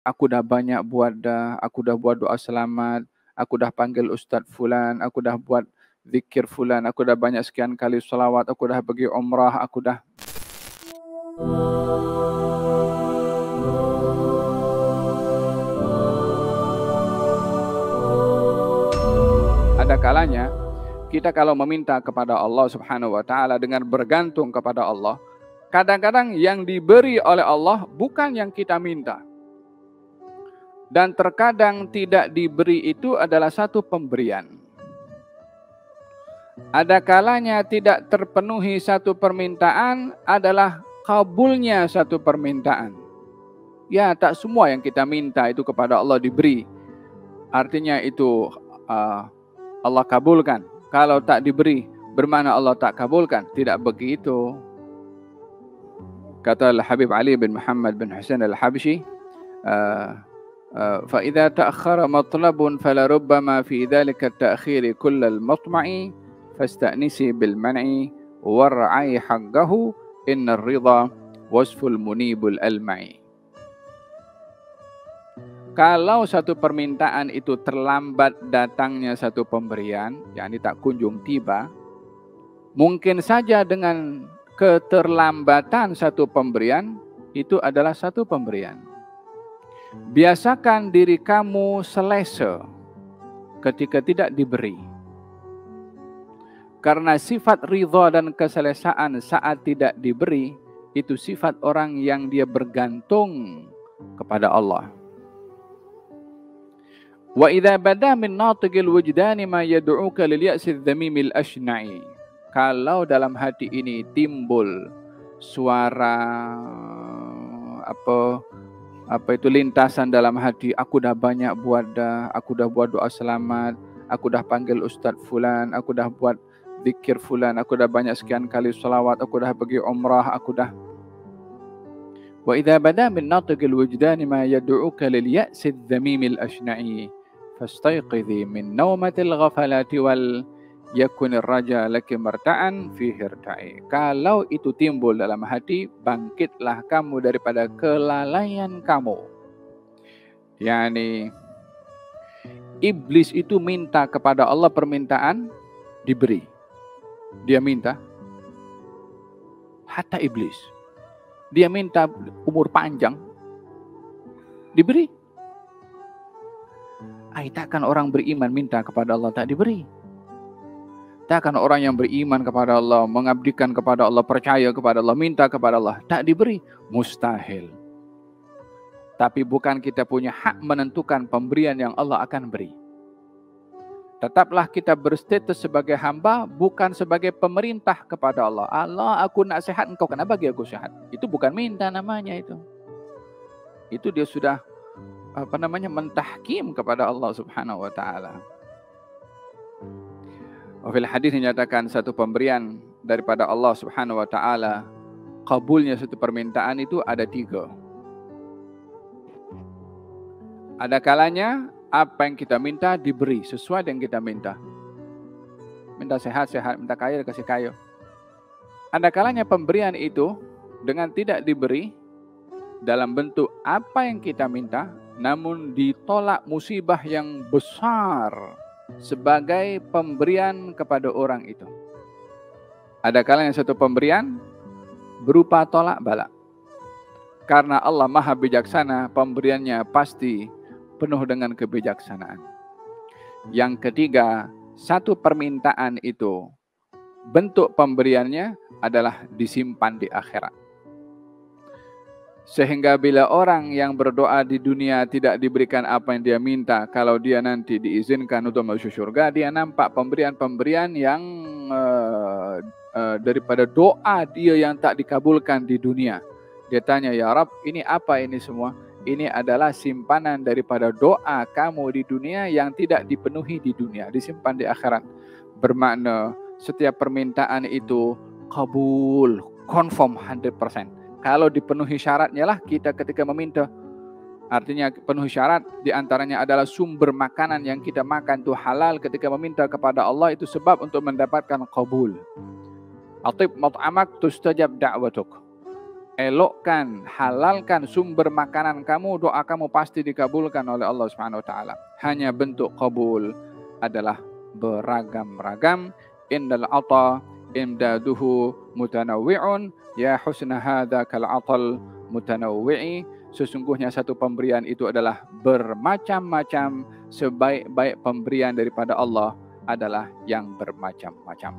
Aku dah banyak buat dah, aku dah buat doa selamat, aku dah panggil Ustaz Fulan, aku dah buat zikir Fulan, aku dah banyak sekian kali selawat, aku dah pergi umrah, aku dah... Ada kalanya kita kalau meminta kepada Allah Subhanahu wa taala dengan bergantung kepada Allah, kadang-kadang yang diberi oleh Allah bukan yang kita minta. Dan terkadang tidak diberi itu adalah satu pemberian. Ada kalanya tidak terpenuhi satu permintaan adalah kabulnya satu permintaan. Ya, tak semua yang kita minta itu kepada Allah diberi. Artinya itu Allah kabulkan. Kalau tak diberi, bermakna Allah tak kabulkan. Tidak begitu. Kata Al-Habib Ali bin Muhammad bin Husain Al-Habsyi, فإذا تأخر مطلب فلربما في ذلك التأخير كل المطمع فاستأنسي بالمنع وارعي حقه إن الرضا وصف المنيب الألمع. Kalau satu permintaan itu terlambat datangnya satu pemberian, yakni tak kunjung tiba, mungkin saja dengan keterlambatan satu pemberian itu adalah satu pemberian. Biasakan diri kamu selesa ketika tidak diberi. Karena sifat ridha dan keselesaan saat tidak diberi, itu sifat orang yang dia bergantung kepada Allah. Wa idza bada min natiqil wujdani ma yad'uka lil ya'si dzamimil ashna'i. Kalau dalam hati ini timbul suara apa itu lintasan dalam hati, aku dah banyak buat dah, aku dah buat doa selamat, aku dah panggil Ustaz Fulan, aku dah buat zikir Fulan, aku dah banyak sekian kali selawat, aku dah pergi umrah, aku dah... Wa idza bada min natiqil wujdani ma yad'uka lil ya'si dzamimil ashna'i fastayqidhi min naumatil ghafalati wal yakunir raja laki marta'an fi hirta'i. Kalau itu timbul dalam hati, bangkitlah kamu daripada kelalaian kamu. Yani iblis itu minta kepada Allah permintaan, diberi. Dia minta, hatta iblis, dia minta umur panjang, diberi. Takkan orang beriman minta kepada Allah tak diberi. Takkan orang yang beriman kepada Allah, mengabdikan kepada Allah, percaya kepada Allah, minta kepada Allah, tak diberi. Mustahil. Tapi bukan kita punya hak menentukan pemberian yang Allah akan beri. Tetaplah kita berstatus sebagai hamba, bukan sebagai pemerintah kepada Allah. Allah, aku nak sehat, engkau kena bagi aku sehat. Itu bukan minta namanya itu. Itu dia sudah mentahkim kepada Allah Subhanahu wa taala. Wafil hadis dinyatakan satu pemberian daripada Allah Subhanahu wa taala, kabulnya satu permintaan itu ada 3. Ada kalanya apa yang kita minta diberi sesuai dengan kita minta. Minta sehat, minta kaya, kasih kaya. Ada kalanya pemberian itu dengan tidak diberi dalam bentuk apa yang kita minta, namun ditolak musibah yang besar sebagai pemberian kepada orang itu. Ada kalanya satu pemberian berupa tolak balak. Karena Allah Maha Bijaksana, pemberiannya pasti penuh dengan kebijaksanaan. Yang ketiga, satu permintaan itu bentuk pemberiannya adalah disimpan di akhirat. Sehingga bila orang yang berdoa di dunia tidak diberikan apa yang dia minta, kalau dia nanti diizinkan untuk masuk surga, dia nampak pemberian-pemberian yang daripada doa dia yang tak dikabulkan di dunia. Dia tanya, ya Rabb, ini apa ini semua? Ini adalah simpanan daripada doa kamu di dunia yang tidak dipenuhi di dunia, disimpan di akhirat. Bermakna setiap permintaan itu kabul, confirm 100%. Kalau dipenuhi syaratnya lah kita ketika meminta. Artinya penuhi syarat diantaranya adalah sumber makanan yang kita makan itu halal ketika meminta kepada Allah, itu sebab untuk mendapatkan kabul. Atib mat'amak tustajab da'watuk. elokkan, halalkan sumber makanan kamu, doa kamu pasti dikabulkan oleh Allah Subhanahu wa taala. Hanya bentuk qabul adalah beragam-ragam. Innal ata imdaduhu mutanawwi'un ya husna hadza kal atal mutanawwi'i. Sesungguhnya satu pemberian itu adalah bermacam-macam, sebaik-baik pemberian daripada Allah adalah yang bermacam-macam.